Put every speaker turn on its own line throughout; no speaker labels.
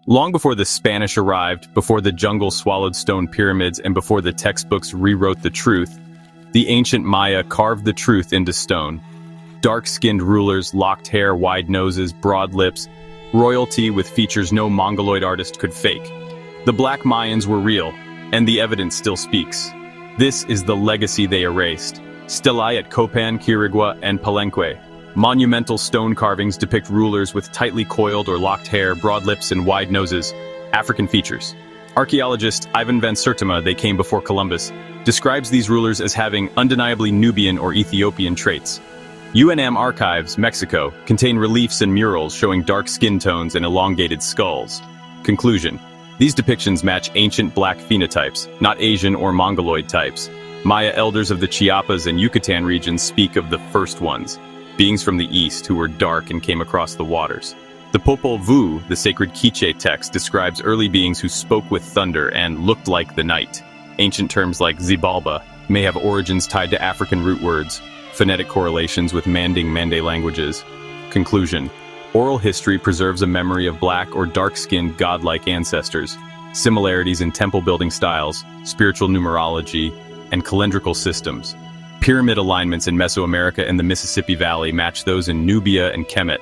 Long before the Spanish arrived, before the jungle swallowed stone pyramids, and before the textbooks rewrote the truth, the ancient Maya carved the truth into stone. Dark-skinned rulers, locked hair, wide noses, broad lips, royalty with features no Mongoloid artist could fake. The Black Mayans were real, and the evidence still speaks. This is the legacy they erased. Stelae at Copan, Quirigua, and Palenque. Monumental stone carvings depict rulers with tightly coiled or locked hair, broad lips, and wide noses. African features. Archaeologist Ivan van Sertima, they came before Columbus, describes these rulers as having undeniably Nubian or Ethiopian traits. UNM Archives, Mexico, contain reliefs and murals showing dark skin tones and elongated skulls. Conclusion. These depictions match ancient black phenotypes, not Asian or Mongoloid types. Maya elders of the Chiapas and Yucatan regions speak of the first ones, beings from the east who were dark and came across the waters. The Popol Vuh, the sacred Quiche text, describes early beings who spoke with thunder and looked like the night. Ancient terms like Xibalba may have origins tied to African root words, phonetic correlations with Manding-Mande languages. Conclusion. Oral history preserves a memory of black or dark-skinned godlike ancestors, similarities in temple-building styles, spiritual numerology, and calendrical systems. Pyramid alignments in Mesoamerica and the Mississippi Valley match those in Nubia and Kemet.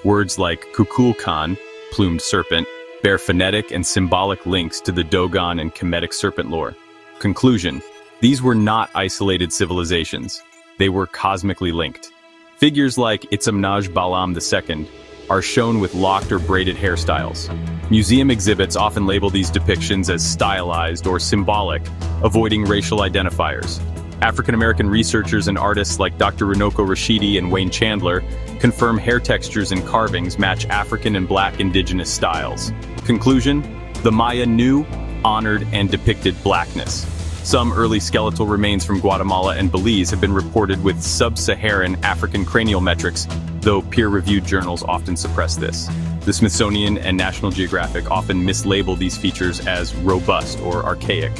Words like Kukulkan, plumed serpent, bear phonetic and symbolic links to the Dogon and Kemetic serpent lore. Conclusion. These were not isolated civilizations. They were cosmically linked. Figures like Itzamnaj Balam II are shown with locked or braided hairstyles. Museum exhibits often label these depictions as stylized or symbolic, avoiding racial identifiers. African-American researchers and artists like Dr. Runoko Rashidi and Wayne Chandler confirm hair textures and carvings match African and Black indigenous styles. Conclusion: the Maya knew, honored, and depicted blackness. Some early skeletal remains from Guatemala and Belize have been reported with sub-Saharan African cranial metrics, though peer-reviewed journals often suppress this. The Smithsonian and National Geographic often mislabel these features as robust or archaic.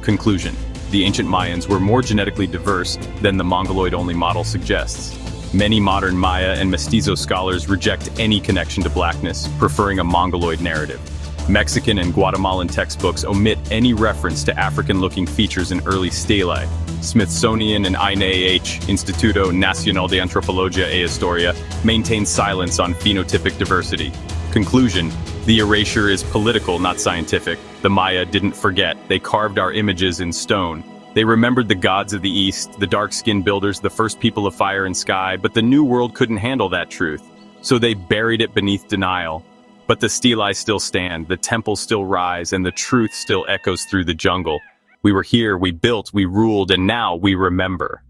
Conclusion: the ancient Mayans were more genetically diverse than the Mongoloid-only model suggests. Many modern Maya and Mestizo scholars reject any connection to blackness, preferring a Mongoloid narrative. Mexican and Guatemalan textbooks omit any reference to African-looking features in early stelae. Smithsonian and INAH, Instituto Nacional de Antropología e Historia, maintain silence on phenotypic diversity. Conclusion: the erasure is political, not scientific. The Maya didn't forget. They carved our images in stone. They remembered the gods of the East, the dark-skinned builders, the first people of fire and sky, but the New World couldn't handle that truth. So they buried it beneath denial. But the stelae still stand, the temples still rise, and the truth still echoes through the jungle. We were here, we built, we ruled, and now we remember.